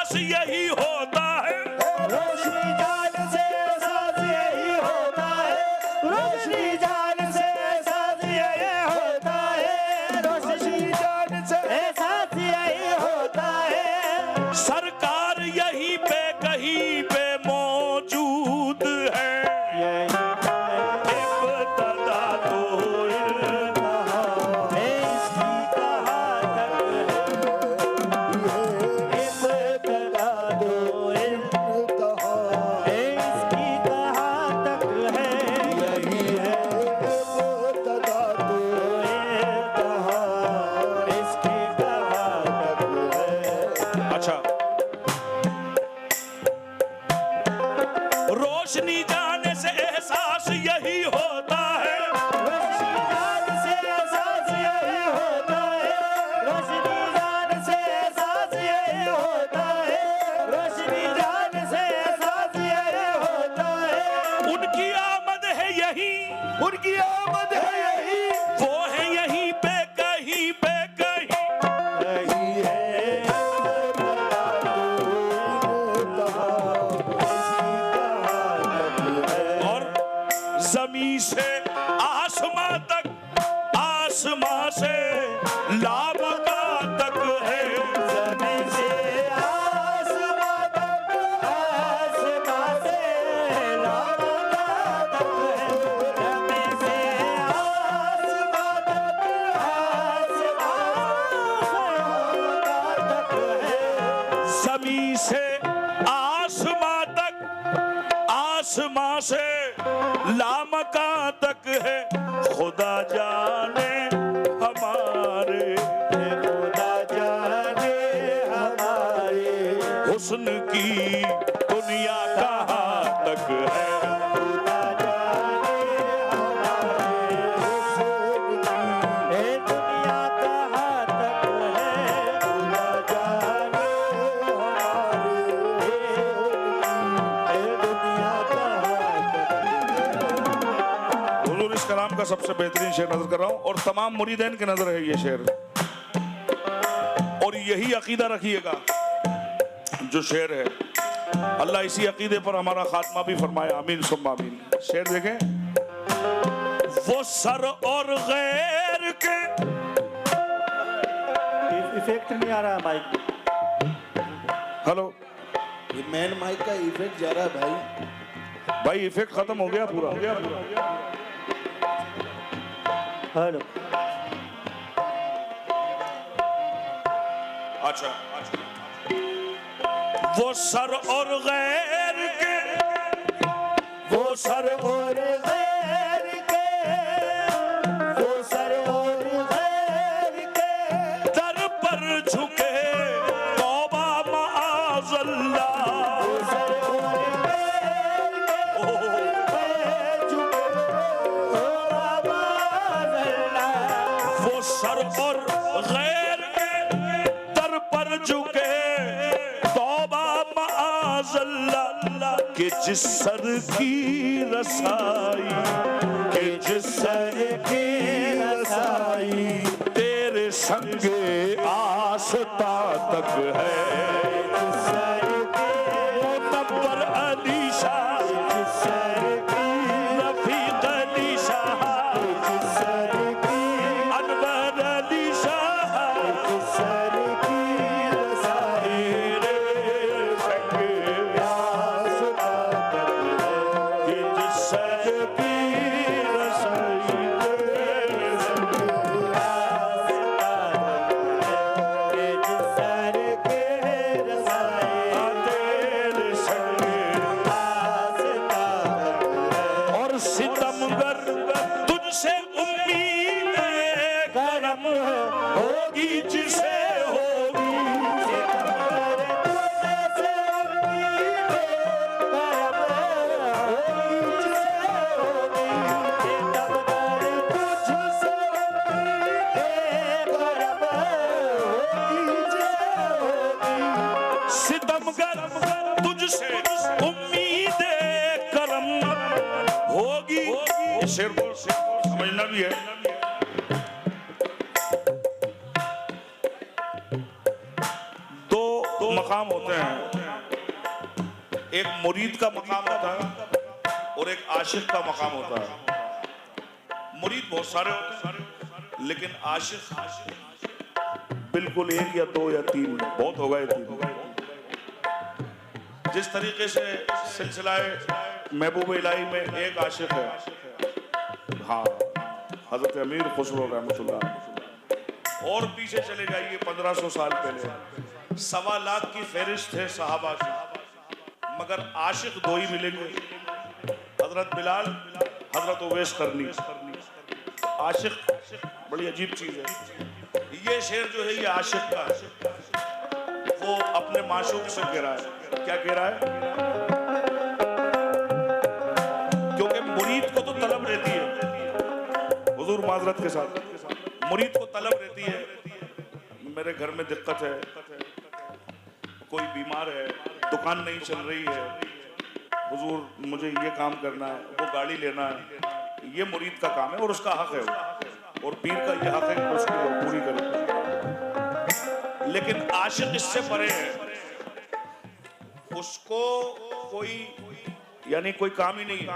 एहसास यही होता है, रोशनी जान से एहसास यही होता है, रोशनी जान से एहसास यही होता है, रोशनी जान से एहसास यही होता है। सरकार यहीं पे कहीं पे मौजूद है, इब्तदा तो इंतहा है, इसकी कहाँ तक है, इब्तदा तो इंतहा है, इसकी कहाँ तक है, यही है इब्तदा तो इंतहा, इसकी कहाँ तक है। अच्छा, रोशनी जाने से एहसास यही होता है, रोशनी जान से एहसास यही होता है, रोशनी जान से एहसास यही होता है, रोशनी जान से एहसास यही होता है। उनकी आमद है यहीं, उनकी आमद है यही, वो है यहीं पे कहीं पे कहीं, यही है और जमीन से आसमां तक, आसमां से लामका तक है, ज़मीन से आसमां तक, आसमां से लामका तक है, ज़मीन से आसमां तक, आसमां तक है। जमीन से आसमां तक, आसमां से लामका तक है, खुदा जाने हमारे, खुदा जाने हमारे हुस्न की दुनिया कहाँ तक है, खुदा जाने हमारे हुस्न की ये दुनिया कहाँ तक है, खुदा जाने हमारे ये दुनिया कहाँ तक है। हुजूर इस कलाम का सबसे बेहतरीन शेर नजर कर रहा हूँ और तमाम मुरीदैन के नजर है ये शेर, और यही अकीदा रखिएगा जो शेर है, अल्लाह इसी अकीदे पर हमारा खात्मा भी फरमाए, आमीन सुम्मा आमीन। शेर देखें, वो सर और गैर के, इफेक्ट नहीं आ रहा माइक में। हेलो ये मैन माइक का इफेक्ट जा रहा है भाई। भाई, इफेक्ट खत्म हो गया पूरा, हो गया पूरा। हेलो, अच्छा, वो सर और गैर के, वो सर और गैर के, वो सर और गैर के, दर पर झुके तौबा माअज़ल्लाह, वो सर और गैर के, झुके ओ बाबा अल्लाह। वो सर और गैर के दर पर झुके तौबा माअज़ल्लाह, कि जिस सर की रसाई, कि जिस सर की रसाई तेरे संगे आस्था तक है, सर के, मुनव्वर अली शाह, सर की, रफीक अली शाह, सर की, अनवर अली शाह, सर की रसाई तेरे संगे आस्था तक है। कि जिस सर की रसाई तेरे संगे तेरे संगे, और सितमगर तुझसे उम्मीद करम होगी जिसे होगी, सितमगर तुझसे उम्मीद करम होगी। इस शेर को समझना भी है। दो मकाम होते हैं, एक मुरीद का मकाम होता है और एक आशिक का मकाम होता है। मुरीद बहुत सारे होते हैं, लेकिन आशिक बिल्कुल एक या दो या तीन, बहुत हो गए तीन। जिस तरीके से सिलसिलाए महबूब इलाही में एक आशिक है, हाँ, हजरत अमीर खुसरो रहमतुल्लाह। और पीछे चले जाइए 1500 साल पहले, 1.25 लाख की फहरिस्त है सहाबा की, मगर आशिक दो ही मिलेंगे, हजरत बिलाल, हजरत उवैस करनी। आशिक बड़ी अजीब चीज है। ये शेर जो है ये आशिक का है, वो अपने माशूक से कह रहा है। क्या कह रहा है? क्योंकि मुरीद को तो तलब रहती है, हुजूर माजरत के साथ, मुरीद को तलब रहती है, मेरे घर में दिक्कत है, कोई बीमार है, दुकान नहीं चल रही है, हुजूर मुझे ये काम करना है, वो गाड़ी लेना है। ये मुरीद का काम है और उसका हक है वो, और पीर का ये हक है कि उसकी वो पूरी करे। लेकिन आशिक इससे परे है, उसको कोई यानी कोई काम ही नहीं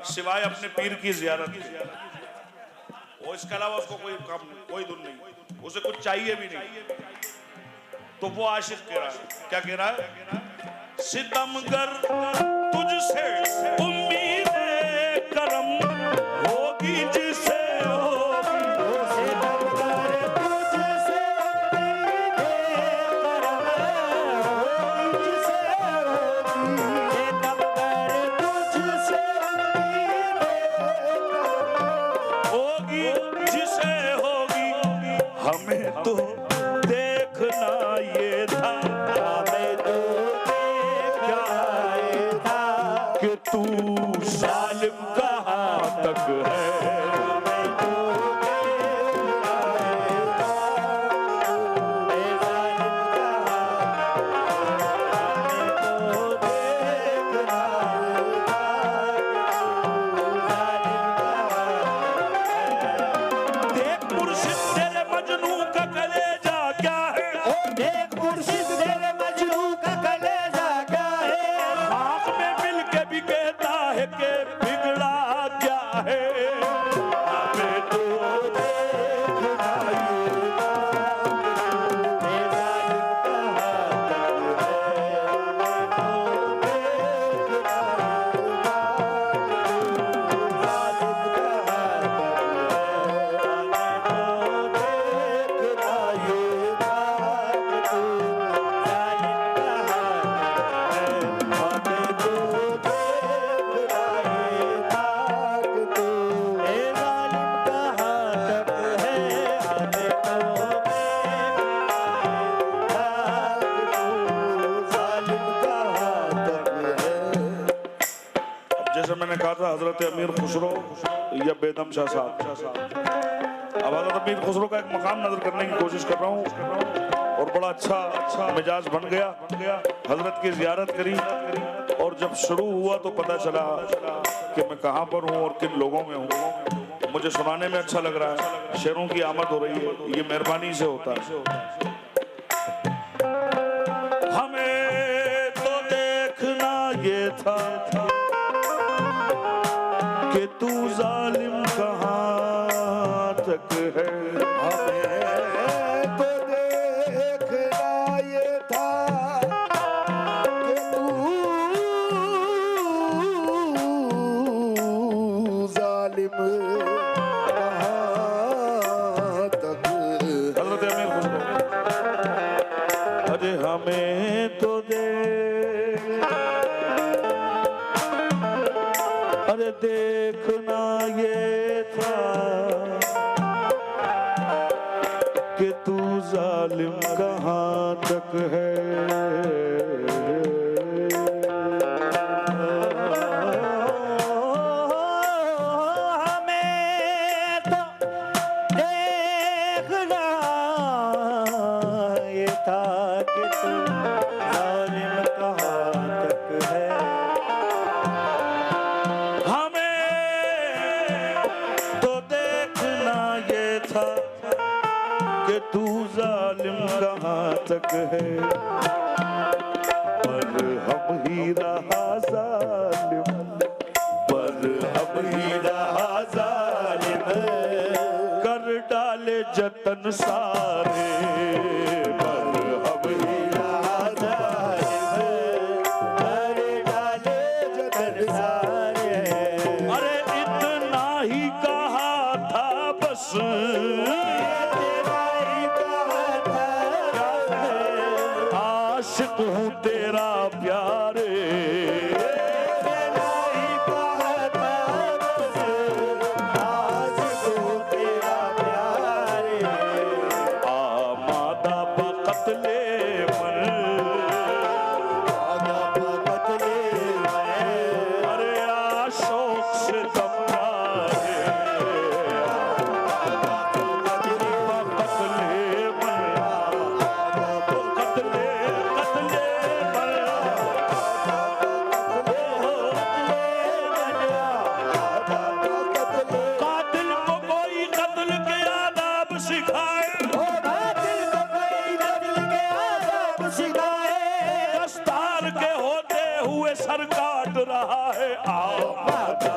सिवाय अपने पीर की जियारत के, और इसके अलावा उसको कोई काम नहीं, कोई धुन नहीं, उसे कुछ चाहिए भी नहीं। तो वो आशिक कह रहा है, क्या कह रहा है? सितमगर तुझसे उम्मीद करम होगी जिसे होगी, सितमगर तुझसे उम्मीद करम होगी जिसे होगी, सितमगर तुझसे उम्मीद होगी जिसे होगी। हमें तो देखना ये था, हमें तो देखना ये था कि तू जालिम कहाँ तक है। हमें तो देखना ये था, ए जालिम कहाँ, देख मुर्शिद तेरे मजनू का कलेजा क्या है, देख मुर्शिद तेरे मजनू का कलेजा क्या है, आँख में मिल के भी कहता है कि बिगड़ा क्या है। हमें तो देखना ये था, ए जालिम कहाँ तक है, हमें तो देखना ये था, जालिम कहाँ जैसे मैंने कहा था हजरत अमीर खुसरो या बेदम शाह साहब, अब हजरत अमीर खुसरो का एक मकाम नजर करने की कोशिश कर रहा हूँ, और बड़ा अच्छा मिजाज बन गया। हजरत की जियारत करी, और जब शुरू हुआ तो पता चला कि मैं कहाँ पर हूँ और किन लोगों में हूँ। मुझे सुनाने में अच्छा लग रहा है, शेरों की आमद हो रही है, ये मेहरबानी से होता है। हमें तो देखना ये था कि तू जालिम कहाँ तक है। हमें तो देखना ये था कि तू जालिम कहाँ तक है। हजरत अमीर खुसरो, अरे हमें तो अरे देखना ये था कि तू जालिम कहाँ तक है। हमें तो देखना ये था कि तू जालिम कहाँ तक है। हमें ही रहा जालिम, पर अब ही रहा जालिम, कर डाले जतन सारे, पर अब ही रहा जालिम, कर डाले जतन सारे। अरे इतना ही कहा था बस, तेरा ही कहा था, आशिक हूँ तेरा प्यारे, तेरा ही कहा था बस, आशिक हूँ तेरा प्यारे। आमादा बकतले मन, आगा बकतले में, अरे आशोक से तमगारे, बकतले मन, बकतले कतले मन, कातिल को कोई कत्ल के आदाब सिखाए, दस्तार के होते हुए सर काट रहा है। आमादा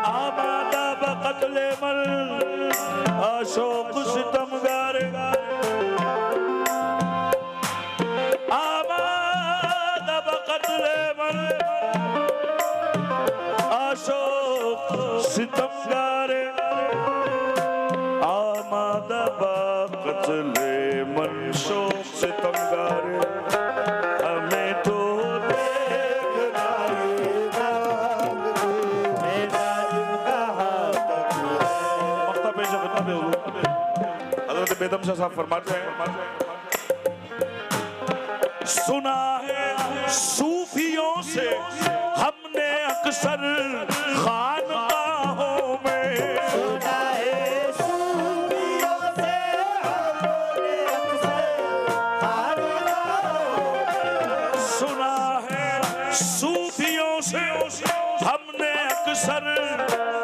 आमादा बकतले मन, अशोक सितमगार, आमादा बकतले मन, अशोक सितमगार, आमादा बकतले मन, शोक सितमगार, हमें तो देखना मक्ता पेश खिदमत हज़रत बेदम शाह साहब फरमाते हैं, सुना है सूफियों से हमने अक्सर खानकाहों में, सुना है सूफियों से हमने अक्सर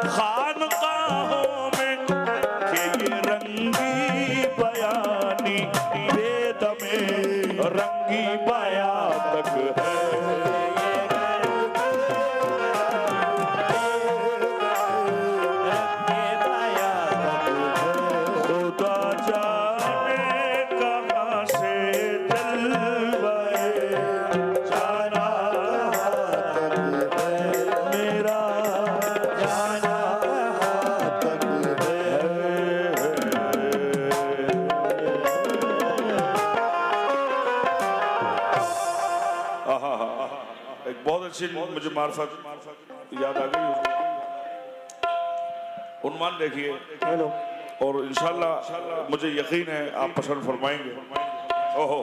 खानकाहों में, कि ये रंगी बयानी वेद में रंगी बया तक है, खुदा जाने कहाँ से जलवाए जाना मेरा जाना एक बहुत अच्छी मुझे मार्फत याद आ गई, उन्मान देखिए, हेलो और इंशाल्लाह मुझे यकीन है आप पसंद फरमाएंगे। ओहो